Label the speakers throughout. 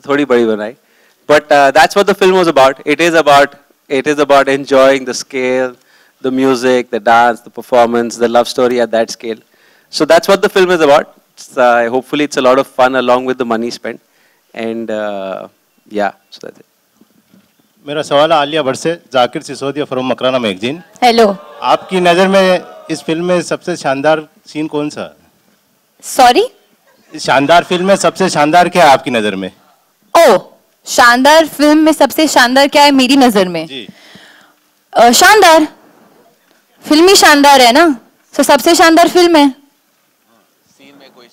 Speaker 1: थोड़ी बड़ी बनाई. But that's what the film was about. It is about enjoying the scale, the music, the dance, the performance, the love story at that scale. So that's what the film is about. Hopefully it's a lot of fun along with the money spent. And yeah, so that's it.
Speaker 2: मेरा सवाल है आलिया भट्ट से, Zakir Sisodia from Makrana magazine.
Speaker 3: Hello.
Speaker 2: आपकी नज़र में इस film में सबसे शानदार सीन कौन सा?
Speaker 3: सॉरी?
Speaker 2: इस शानदार फिल्म में सबसे शानदार क्या है आपकी नज़र में?
Speaker 3: ओह, शानदार फिल्म में सबसे शानदार क्या है मेरी नजर में?
Speaker 2: जी.
Speaker 3: शानदार फिल्म ही शानदार है ना, तो सबसे शानदार फिल्म है.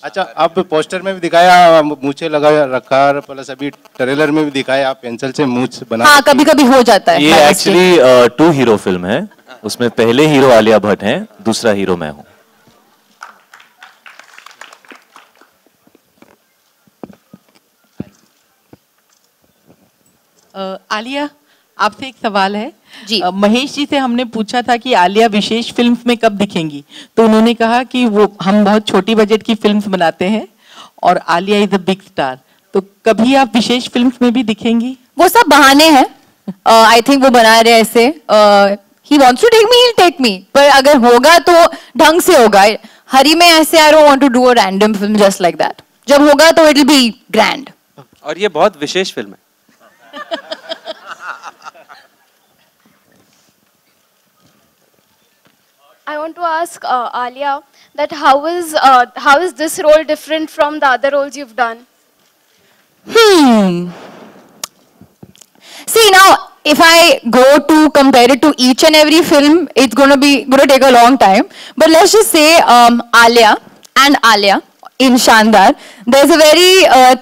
Speaker 2: अच्छा, आप पोस्टर में भी दिखाया मूछे लगा रखा, प्लस अभी ट्रेलर में भी दिखाया आप पेंसिल से मूछ बना.
Speaker 3: हाँ, कभी कभी हो जाता है.
Speaker 4: ये एक्चुअली 2 हीरो फिल्म है. उसमें पहले हीरो आलिया भट्ट हैं, दूसरा हीरो मैं हूँ.
Speaker 5: आलिया, आपसे एक सवाल है
Speaker 3: जी.
Speaker 5: महेश जी से हमने पूछा था कि आलिया विशेष फिल्म्स में कब दिखेंगी, तो उन्होंने कहा कि वो हम बहुत छोटी बजट की फिल्म्स बनाते हैं और Alia is a big star, तो कभी आप विशेष फिल्म्स में भी दिखेंगी?
Speaker 3: वो सब बहाने हैं. आई थिंक वो बना रहे ऐसे. He wants to take me, he take me, पर अगर होगा तो ढंग से होगा. हरी में ऐसे I don't want to do a random film just like that. जब होगा तो इट विल बी ग्रैंड.
Speaker 1: और ये बहुत विशेष फिल्म है.
Speaker 6: I want to ask Alia that how is this role different from the other roles you've done?
Speaker 3: See, now if I go to compare it to each and every film, it's going to take a long time. But let's just say Alia and Alia in Shandar, there's a very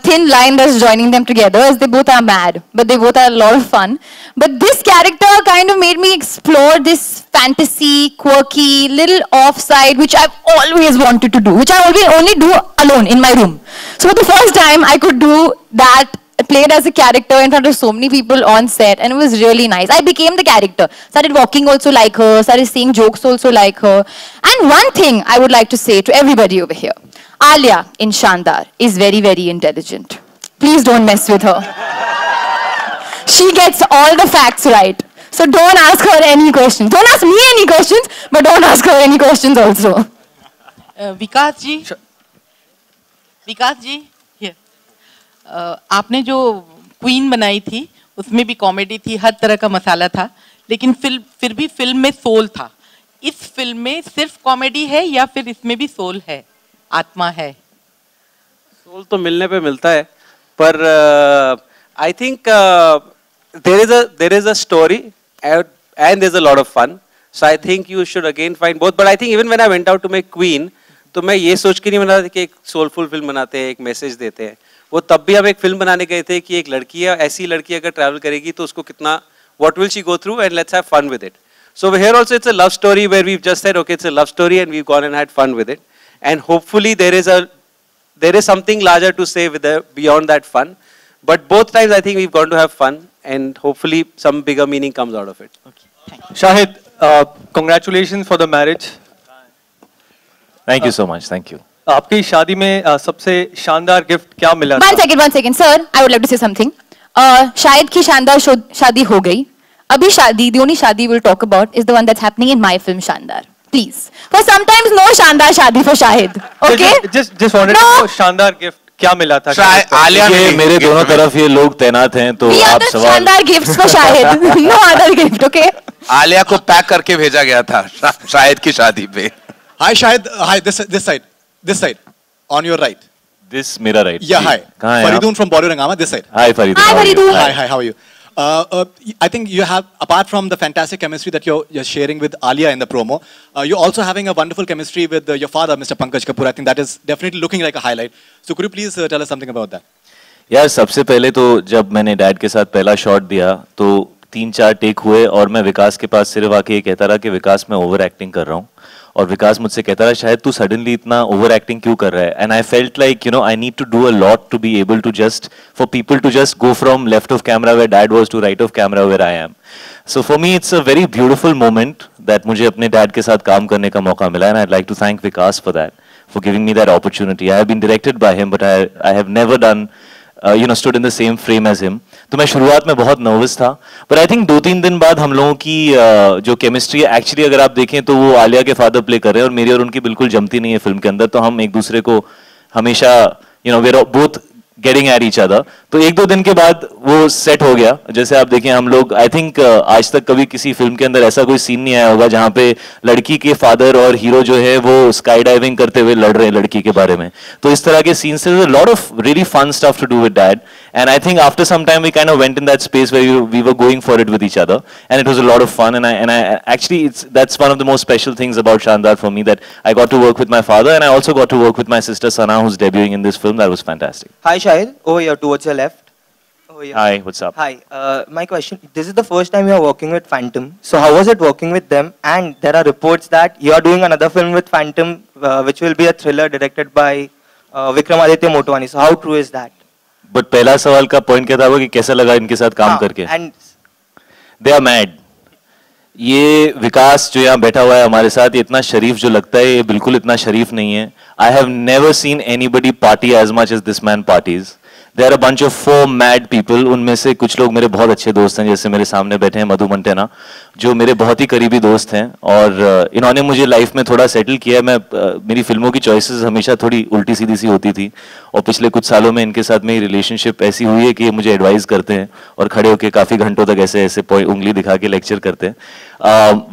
Speaker 3: thin line that's joining them together, as they both are mad, but they both are a lot of fun. But this character kind of made me explore this fantasy, quirky, little offside, which I've always wanted to do, which I only do alone in my room. So for the first time, I could do that, played as a character in front of so many people on set, and it was really nice. I became the character, started walking also like her, started saying jokes also like her. And one thing I would like to say to everybody over here, Alia in Shandar is very, very intelligent. Please don't mess with her. She gets all the facts right. So don't ask her any questions. Don't ask me any questions, but don't ask her any questions also.
Speaker 5: Vikas ji, here. आपने जो queen बनाई थी उसमें भी comedy थी, हर तरह का मसाला था, लेकिन फिर भी फिल्म में सोल था. इस फिल्म में सिर्फ कॉमेडी है या फिर इसमें भी सोल है, आत्मा है?
Speaker 1: सोल तो मिलने पे मिलता है, पर I think there is a story and there's a lot of fun. So I think you should again find both. But I think even when I went out to make Queen, तो मैं ये सोच के नहीं बना था कि एक सोलफुल फिल्म बनाते हैं, एक मैसेज देते हैं. वो तब भी हम एक फिल्म बनाने गए थे कि एक लड़की है, ऐसी लड़की अगर ट्रैवल करेगी तो उसको कितना, what will she go through, and let's have fun with it. So here also it's a love story where we've just said, okay, it's a love story and we've gone and had fun with it. And hopefully there is something larger to say beyond that fun. But both times I think we've gone to have fun, and hopefully some bigger meaning comes out of it.
Speaker 5: Okay.
Speaker 7: Shahid, congratulations for the marriage.
Speaker 4: Thank you so much. Thank you.
Speaker 7: आपकी शादी में सबसे शानदार gift क्या मिला?
Speaker 3: One second, sir. I would like to say something. Shahid की शानदार शादी हो गई. अभी शादी, the only शादी we'll talk about is the one that's happening in my film Shandar. Please. For sometimes no शानदार शादी for Shahid. Okay?
Speaker 7: Just wanted to know शानदार गिफ्ट क्या मिला था?
Speaker 4: आलिया मेरे दोनों तरफ ये लोग तैनात हैं, तो आप सवाल.
Speaker 3: शानदार gifts for Shahid. No other gift, okay?
Speaker 8: Alia को पैक करके भेजा गया था शाहिद की शादी पे.
Speaker 9: Hi Shahid, hi, this side, on your right.
Speaker 4: This मेरा right.
Speaker 9: Yeah, hi. Faridun from Bollywood Hungama, this side.
Speaker 4: Hi Faridun.
Speaker 3: Hi Faridun.
Speaker 9: Hi, how are you? I think you have, apart from the fantastic chemistry that you're sharing with Alia in the promo, you're also having a wonderful chemistry with your father, Mr. Pankaj Kapoor. I think that is definitely looking like a highlight. So could you please tell us something about that?
Speaker 4: यार सबसे पहले तो जब मैंने dad के साथ पहला shot दिया तो 3-4 टेक हुए और मैं विकास के पास सिर्फ आके ये कहता रहा कि विकास मैं ओवर एक्टिंग कर रहा हूँ, और विकास मुझसे कहता रहा शायद तू सडनली इतना ओवर एक्टिंग क्यों कर रहा है. And I felt like I need to do a lot to be able to just for people to just go from left of camera where dad was to right of camera where I am. So for me it's a very beautiful moment that मुझे अपने dad के साथ काम करने का मौका मिला, and I like to thank Vikas for that, for giving me that opportunity. I have been directed by him, but I have never done stood in the same frame as him. तो मैं शुरुआत में बहुत नर्वस था, but I think 2-3 दिन बाद हम लोगों की जो केमिस्ट्री है, एक्चुअली अगर आप देखें तो वो आलिया के फादर प्ले कर रहे हैं और मेरी और उनकी बिल्कुल जमती नहीं है फिल्म के अंदर, तो हम एक दूसरे को हमेशा we're both getting at each other. तो 1-2 दिन के बाद वो सेट हो गया. जैसे आप देखें हम लोग, आई थिंक आज तक कभी किसी फिल्म के अंदर ऐसा कोई सीन नहीं आया होगा जहाँ पे लड़की के फादर और हीरो जो है वो स्काई डाइविंग करते हुए लड़ रहे हैं लड़की के बारे में. तो इस तरह के सीन से lot of really fun stuff to do with dad, and I think after some time we kind of went in that space where we were going for it with each other, and it was a lot of fun, and I actually that's one of the most special things about Shandar for me, that I got to work with my father and I also got to work with my sister Sana, who's debuting in this film. That was fantastic.
Speaker 10: Hi Shahid, over here towards your left. Over here.
Speaker 4: Hi, what's up?
Speaker 10: Hi, my question, this is the first time you are working with Phantom, so how was it working with them? And there are reports that you are doing another film with Phantom, which will be a thriller directed by Vikramaditya Motwani, so how true is that?
Speaker 4: But पहला सवाल का point क्या था वो कि कैसा लगा इनके साथ काम करके?
Speaker 10: And
Speaker 4: They are mad. ये विकास जो यहाँ बैठा हुआ है हमारे साथ, ये इतना शरीफ जो लगता है, ये बिल्कुल इतना शरीफ नहीं है. I have never seen anybody party as much as this man parties. There are a bunch of 4 mad people. उनमें से कुछ लोग मेरे बहुत अच्छे दोस्त हैं, जैसे मेरे सामने बैठे हैं मधु मंटेना, जो मेरे बहुत ही करीबी दोस्त हैं, और इन्होंने मुझे लाइफ में थोड़ा सेटल किया. मैं मेरी फिल्मों की चॉइसेस हमेशा थोड़ी उल्टी सीधी सी होती थी, और पिछले कुछ सालों में इनके साथ मेरी रिलेशनशिप ऐसी हुई है कि ये मुझे एडवाइस करते हैं और खड़े होकर काफ़ी घंटों तक ऐसे ऐसे उंगली दिखा के लेक्चर करते हैं.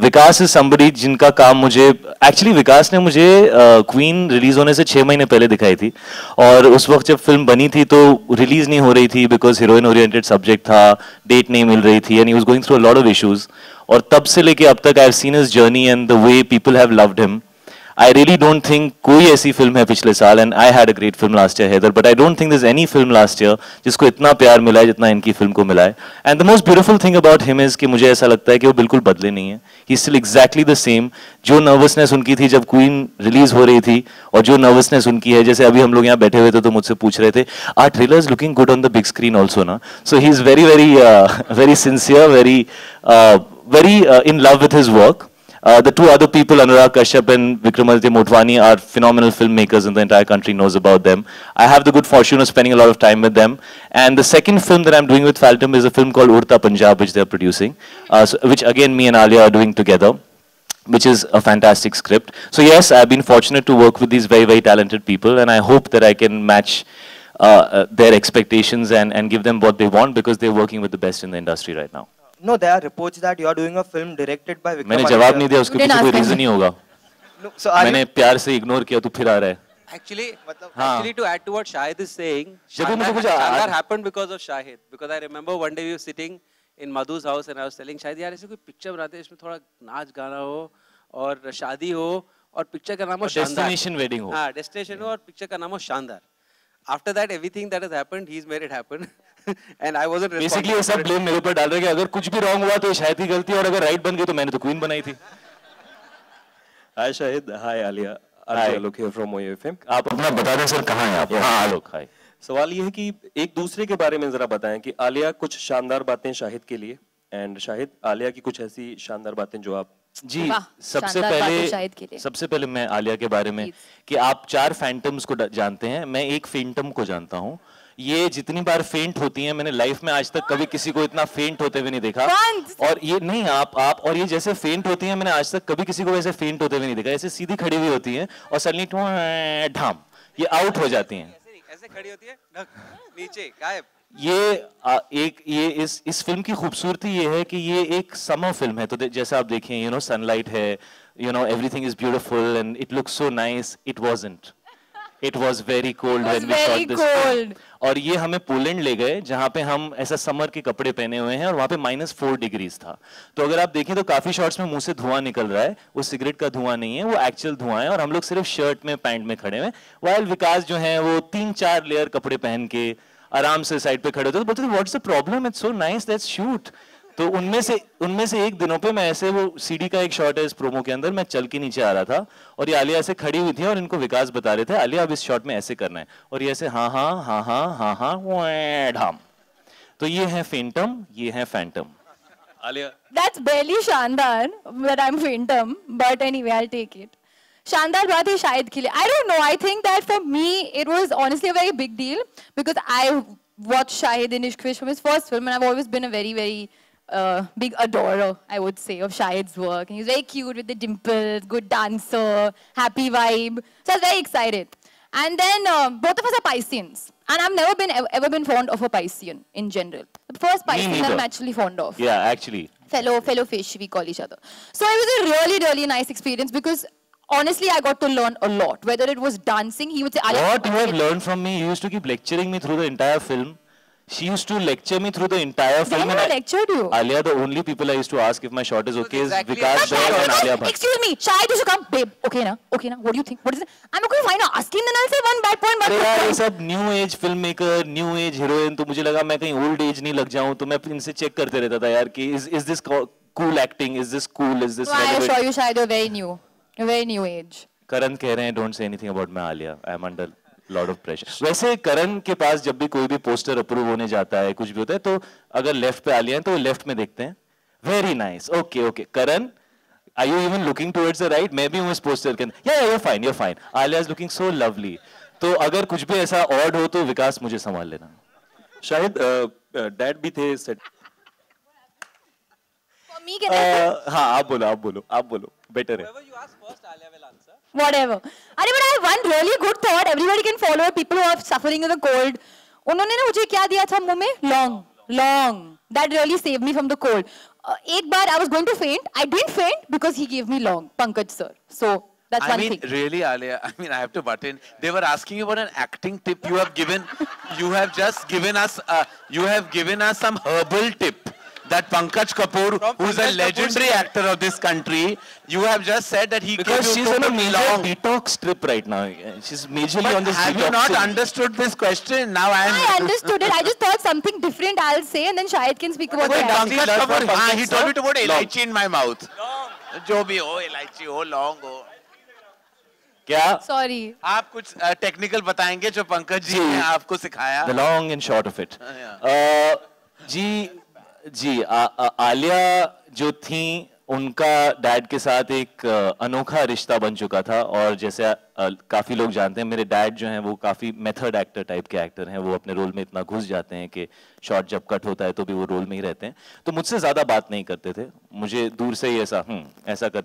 Speaker 4: विकास इज समबडी जिनका काम मुझे, एक्चुअली विकास ने मुझे क्वीन रिलीज होने से 6 महीने पहले दिखाई थी, और उस वक्त जब फिल्म बनी थी तो रिलीज नहीं हो रही थी बिकॉज हीरोइन ओरिएंटेड सब्जेक्ट था, डेट नहीं मिल रही थी, and he was going through a lot of issues. और तब से लेके अब तक I have seen his journey and the way people have loved him. I really don't think कोई ऐसी फिल्म है पिछले साल, and I had a great film last year, Heather, but I don't think there's any film last year जिसको इतना प्यार मिला है जितना इनकी फिल्म को मिला है. And the most beautiful thing about him is कि मुझे ऐसा लगता है कि वो बिल्कुल बदले नहीं है. He's still exactly the same. जो नर्वसनेस उनकी थी जब क्वीन रिलीज हो रही थी, और जो नर्वसनेस उनकी है, जैसे अभी हम लोग यहाँ बैठे हुए थे तो मुझसे पूछ रहे थे, are trailers looking good on the big screen also ना? So he is very very very sincere, very in love with his work. The 2 other people, Anurag Kashyap and Vikramaditya Motwani, are phenomenal filmmakers, and the entire country knows about them. I have the good fortune of spending a lot of time with them. And the second film that I'm doing with Phantom is a film called Urta Punjab, which they're producing, which again me and Alia are doing together, which is a fantastic script. So yes, I've been fortunate to work with these very, very talented people, and I hope that I can match their expectations and give them what they want, because they're working with the best in the industry right now.
Speaker 10: no, there are reports that you are doing a film directed by Vikramaditya.
Speaker 4: मैंने जवाब नहीं दिया, उसके पीछे कोई reason नहीं होगा.
Speaker 10: No, so are
Speaker 4: मैंने प्यार से इग्नोर किया, तू फिर आ रहा है.
Speaker 1: Actually, to add to what Shahid is saying, Shandar happened because of Shahid. Because I remember one day we were sitting in Madhu's house and I was telling Shahid, यार ऐसे कोई पिक्चर बनाते हैं, इसमें थोड़ा नाच गाना हो और शादी हो और पिक्चर का नाम हो शानदार.
Speaker 4: डेस्टिनेशन वेडिंग हो.
Speaker 1: हाँ, डेस्टिनेशन हो और पिक्चर का नाम हो शानदार. After that, everything that has happened, he's made it happen. And I wasn't responsible.
Speaker 4: Basically, ये सब blame मेरे ऊपर डाल रहे हैं कि अगर कुछ भी wrong हुआ तो ये शायद ही गलती है, और अगर right बन गई तो मैंने तो क्वीन बनाई थी.
Speaker 11: Hi Shahid, hi Alia.
Speaker 4: Hi.
Speaker 11: Alok here from OFM.
Speaker 4: आप अपना बता दें सर, कहाँ हैं आप? हाँ, आलोक. हाय.
Speaker 11: सवाल ये है कि एक दूसरे के बारे में जरा बताएं कि आलिया कुछ शानदार बातें शाहिद के लिए, एंड शाहिद आलिया की कुछ ऐसी शानदार बातें जो आप.
Speaker 4: जी, सबसे पहले मैं आलिया के बारे में, कि आप 4 फैंटम्स को जानते हैं, मैं एक फैंटम को जानता हूँ. ये जितनी बार फेंट होती हैं, मैंने लाइफ में आज तक कभी किसी को इतना फेंट होते हुए नहीं देखा. और ये नहीं, आप और ये जैसे फेंट होती हैं, मैंने आज तक कभी किसी को वैसे फेंट होते हुए नहीं देखा. ऐसे सीधी खड़ी हुई होती हैं और सडनली ढाम ये आउट हो जाती हैं.
Speaker 1: ऐसे खड़ी होती है, नीचे गायब.
Speaker 4: ये इस फिल्म की खूबसूरती ये है कि ये एक समर फिल्म है. तो जैसा आप देखें, सनलाइट है, everything is beautiful and it looks so nice. It wasn't. It was very cold when we shot this film. और ये हमें पोलैंड ले गए, जहाँ पे हम ऐसा समर के कपड़े पहने हुए हैं, और वहाँ पे -4 डिग्रीज था. तो अगर आप देखें तो काफी शॉट्स में मुंह से धुआं निकल रहा है. वो सिगरेट का धुआं नहीं है, वो एक्चुअल धुआं है, और हम लोग सिर्फ शर्ट में, पैंट में खड़े हैं. वाइल विकास जो है वो 3-4 लेयर कपड़े पहन के आराम से साइड पे खड़े होते. तो बोलते थे, what's the problem, it's so nice, let's shoot. तो उनमें से एक दिनों पे मैं ऐसे, वो सीडी का एक शॉट है इस प्रोमो के अंदर, मैं चल के नीचे आ रहा था और ये आलिया ऐसे खड़ी हुई थी और इनको विकास बता रहे थे, आलिया अब इस शॉट में ऐसे करना है, और ये ऐसे हाँ हाँ हाँ हाँ हाँ हाँ ढाम. तो ये है फेंटम, ये है Phantom.
Speaker 11: Alia,
Speaker 3: That's barely Shandar that I'm Phantom, but anyway, I'll take it. Shandar बात है शायद के लिए. I don't know. I think that for me it was honestly a very big deal because I watched Shahid in Ishq Vishk from his first film, and I've always been a very, very big adorer, I would say, of Shahid's work. And he's very cute with the dimples, good dancer, happy vibe. So I was very excited. And then both of us are Pisceans. And I've never ever been fond of a Piscean in general. The first Piscean that I'm actually fond of.
Speaker 4: Yeah, actually.
Speaker 3: Fellow fish, we call each other. So it was a really, really nice experience because honestly, I got to learn a lot. Whether it was dancing, he would say,
Speaker 4: what you have learned from me, you used to keep lecturing me through the entire film. She used to lecture me through the entire film.
Speaker 3: When I lectured you?
Speaker 4: Alia, the only people I used to ask if my shot is okay is Vikas Baig and Alia Bhatt.
Speaker 3: Excuse me, Shahid, you should come. Babe, okay na? Okay na? What do you think? What is it? I'm not going to find out asking, then I'll say one bad point.
Speaker 4: अरे यार ये सब new age film maker, new age heroine, तो मुझे लगा मैं कहीं old age नहीं लग जाऊं, तो मैं इनसे चेक करते रहता था यार कि is this cool acting, is this cool, is this
Speaker 3: relevant? I assure you, Shahid, you're very new. You're very new age.
Speaker 4: करण कह रहे हैं don't say anything about मैं Alia. I am under lot of pressure. वैसे करण के पास जब भी कोई भी पोस्टर अप्रूव होने जाता है, कुछ भी होता है, तो अगर लेफ्ट पे आलिया है तो वो लेफ्ट में देखते हैं. Very nice. Okay, okay. Karan, are you even looking towards the right? मैं भी हूँ इस पोस्टर के अंदर. Yeah, you're fine, you're fine. Alia is looking so lovely. तो अगर कुछ भी ऐसा odd हो तो विकास मुझे संभाल लेना.
Speaker 11: शायद डैड भी थे सेट.
Speaker 3: Me, can I?
Speaker 4: हाँ, आप बोलो. Better है.
Speaker 1: Whoever you ask first, Alia will answer.
Speaker 3: Whatever. But I have one really good thought. Everybody can follow it. People who are suffering with a cold. उन्होंने ना मुझे क्या दिया था मुंह में? Long. That really saved me from the cold. एक बार I was going to faint. I didn't faint because he gave me long. Pankaj sir. So that's one thing.
Speaker 8: Really, Alia, I have to butt in. They were asking you about an acting tip. You have just given us some herbal tip. That Pankaj Kapoor, who's a legendary actor of this country, you have just said that he
Speaker 4: because she's on a major detox trip right now. She's majorly on this detox. Have
Speaker 8: you not understood this question? Now
Speaker 3: I understood it. I just thought something different I'll say, and then Shahid can speak about that.
Speaker 8: Pankaj Kapoor, he told me to put elaichi in my mouth. जो भी हो, elaichi हो, long हो.
Speaker 4: क्या?
Speaker 3: Sorry.
Speaker 8: आप कुछ technical बताएंगे जो पंकज जी ने आपको सिखाया?
Speaker 4: The long and short of it. जी आलिया जो थी उनका डैड के साथ एक अनोखा रिश्ता बन चुका था और जैसे काफी लोग जानते हैं मेरे डैड जो हैं वो काफी मेथड एक्टर टाइप के एक्टर हैं. वो अपने रोल में इतना घुस जाते हैं कि शॉट जब कट होता है तो भी वो रोल में ही रहते हैं. तो मुझसे ज्यादा बात नहीं करते थे. मुझे दूर से ही ऐसा कर